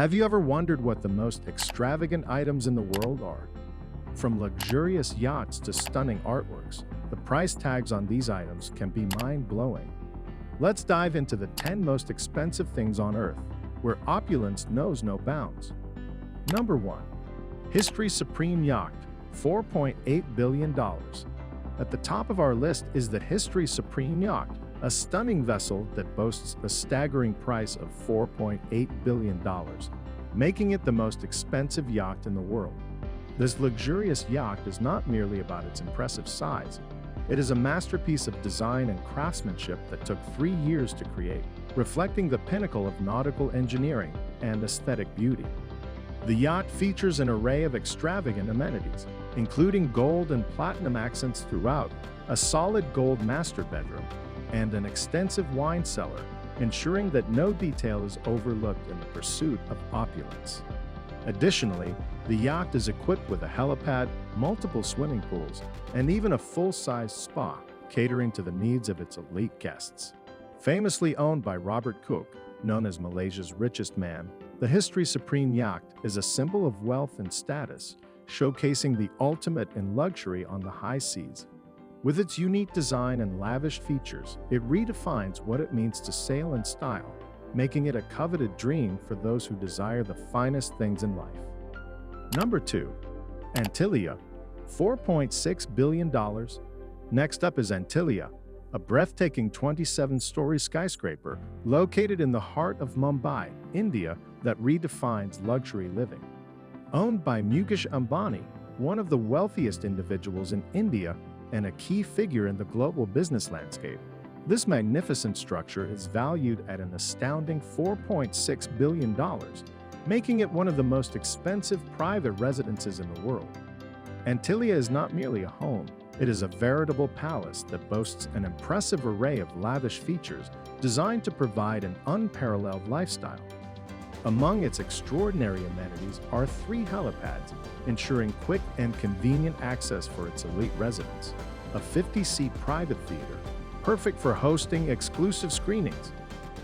Have you ever wondered what the most extravagant items in the world are? From luxurious yachts to stunning artworks, the price tags on these items can be mind-blowing. Let's dive into the 10 most expensive things on Earth, where opulence knows no bounds. Number 1. History's Supreme Yacht, $4.8 billion. At the top of our list is the History's Supreme Yacht, a stunning vessel that boasts a staggering price of $4.8 billion, making it the most expensive yacht in the world. This luxurious yacht is not merely about its impressive size. It is a masterpiece of design and craftsmanship that took 3 years to create, reflecting the pinnacle of nautical engineering and aesthetic beauty. The yacht features an array of extravagant amenities, including gold and platinum accents throughout, a solid gold master bedroom, and an extensive wine cellar, ensuring that no detail is overlooked in the pursuit of opulence. Additionally, the yacht is equipped with a helipad, multiple swimming pools, and even a full-size spa, catering to the needs of its elite guests. Famously owned by Robert Cook, known as Malaysia's richest man, the History's Supreme Yacht is a symbol of wealth and status, showcasing the ultimate in luxury on the high seas. With its unique design and lavish features, it redefines what it means to sail in style, making it a coveted dream for those who desire the finest things in life. Number 2. Antilia, $4.6 billion. Next up is Antilia, a breathtaking 27-story skyscraper located in the heart of Mumbai, India, that redefines luxury living. Owned by Mukesh Ambani, one of the wealthiest individuals in India and a key figure in the global business landscape, this magnificent structure is valued at an astounding $4.6 billion, making it one of the most expensive private residences in the world. Antilia is not merely a home, it is a veritable palace that boasts an impressive array of lavish features designed to provide an unparalleled lifestyle. Among its extraordinary amenities are 3 helipads, ensuring quick and convenient access for its elite residents, a 50-seat private theater, perfect for hosting exclusive screenings,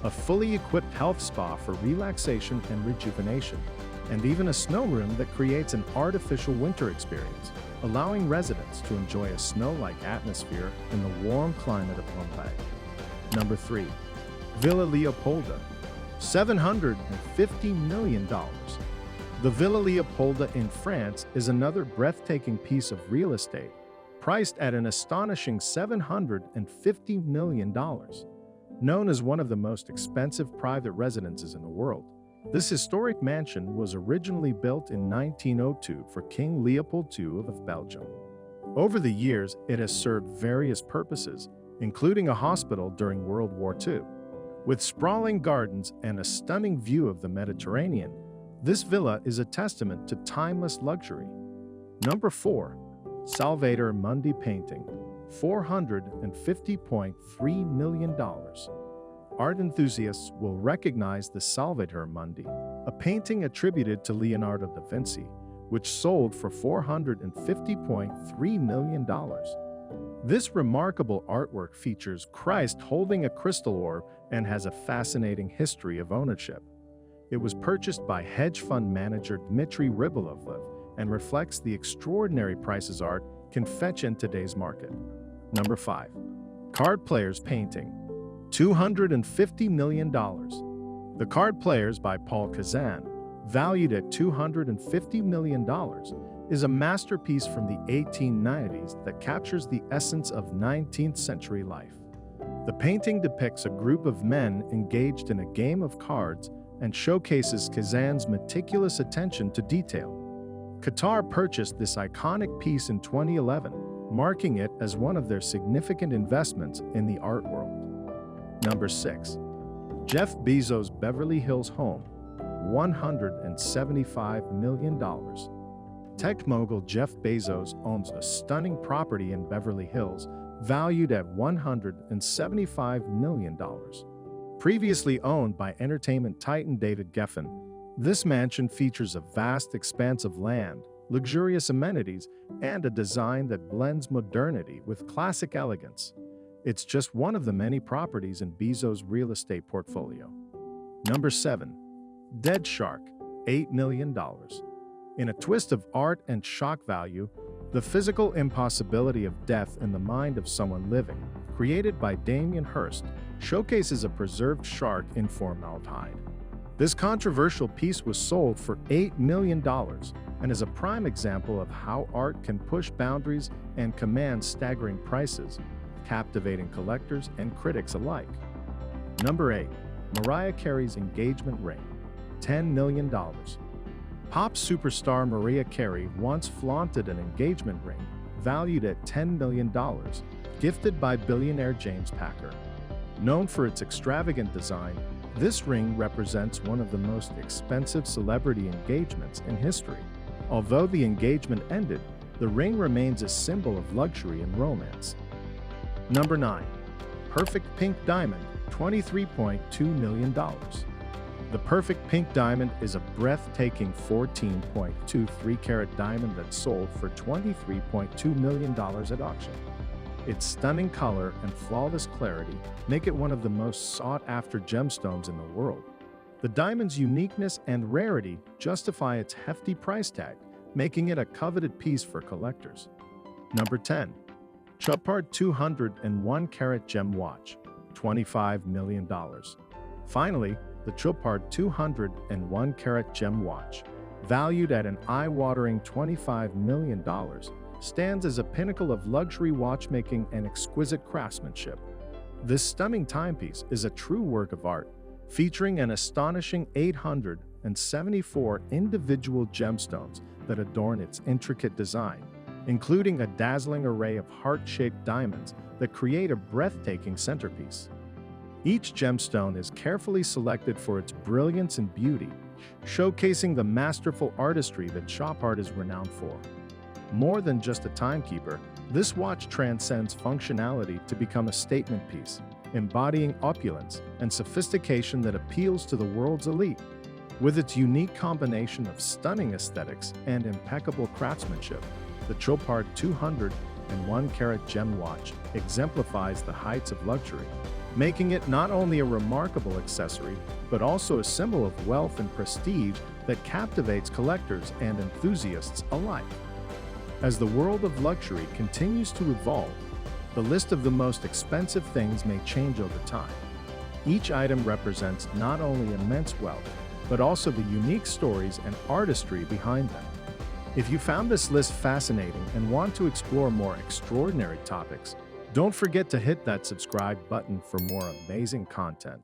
a fully equipped health spa for relaxation and rejuvenation, and even a snow room that creates an artificial winter experience, allowing residents to enjoy a snow-like atmosphere in the warm climate of Mumbai. Number 3. Villa Leopolda, $750 million. The Villa Leopolda in France is another breathtaking piece of real estate, priced at an astonishing $750 million. Known as one of the most expensive private residences in the world, this historic mansion was originally built in 1902 for King Leopold II of Belgium. Over the years, it has served various purposes, including a hospital during World War II. With sprawling gardens and a stunning view of the Mediterranean, this villa is a testament to timeless luxury. Number 4. Salvator Mundi painting, $450.3 million. Art enthusiasts will recognize the Salvator Mundi, a painting attributed to Leonardo da Vinci, which sold for $450.3 million. This remarkable artwork features Christ holding a crystal orb and has a fascinating history of ownership. It was purchased by hedge fund manager Dmitry Rybolovlev and reflects the extraordinary prices art can fetch in today's market. Number 5. Card Players painting, $250 million. The Card Players by Paul Cézanne, valued at $250 million, is a masterpiece from the 1890s that captures the essence of 19th century life. The painting depicts a group of men engaged in a game of cards and showcases Cézanne's meticulous attention to detail. Qatar purchased this iconic piece in 2011, marking it as one of their significant investments in the art world. Number 6. Jeff Bezos' Beverly Hills home, $175 million. Tech mogul Jeff Bezos owns a stunning property in Beverly Hills, valued at $175 million. Previously owned by entertainment titan David Geffen, this mansion features a vast expanse of land, luxurious amenities, and a design that blends modernity with classic elegance. It's just one of the many properties in Bezos' real estate portfolio. Number 7. Dead Shark, $8 million. In a twist of art and shock value, the physical impossibility of death in the mind of someone living, created by Damien Hirst, showcases a preserved shark in formaldehyde. This controversial piece was sold for $8 million and is a prime example of how art can push boundaries and command staggering prices, captivating collectors and critics alike. Number 8. Mariah Carey's engagement ring, $10 million. Pop superstar Mariah Carey once flaunted an engagement ring valued at $10 million, gifted by billionaire James Packer. Known for its extravagant design, this ring represents one of the most expensive celebrity engagements in history. Although the engagement ended, the ring remains a symbol of luxury and romance. Number 9. Perfect Pink Diamond, $23.2 million. The Perfect Pink Diamond is a breathtaking 14.23-carat diamond that sold for $23.2 million at auction. Its stunning color and flawless clarity make it one of the most sought-after gemstones in the world. The diamond's uniqueness and rarity justify its hefty price tag, making it a coveted piece for collectors. Number 10. Chopard 201-carat gem watch, $25 million. Finally, the Chopard 201-carat gem watch, valued at an eye-watering $25 million, stands as a pinnacle of luxury watchmaking and exquisite craftsmanship. This stunning timepiece is a true work of art, featuring an astonishing 874 individual gemstones that adorn its intricate design, including a dazzling array of heart-shaped diamonds that create a breathtaking centerpiece. Each gemstone is carefully selected for its brilliance and beauty, showcasing the masterful artistry that Chopard is renowned for. More than just a timekeeper, this watch transcends functionality to become a statement piece, embodying opulence and sophistication that appeals to the world's elite. With its unique combination of stunning aesthetics and impeccable craftsmanship, the Chopard 201-carat gem watch exemplifies the heights of luxury, making it not only a remarkable accessory, but also a symbol of wealth and prestige that captivates collectors and enthusiasts alike. As the world of luxury continues to evolve, the list of the most expensive things may change over time. Each item represents not only immense wealth, but also the unique stories and artistry behind them. If you found this list fascinating and want to explore more extraordinary topics, don't forget to hit that subscribe button for more amazing content.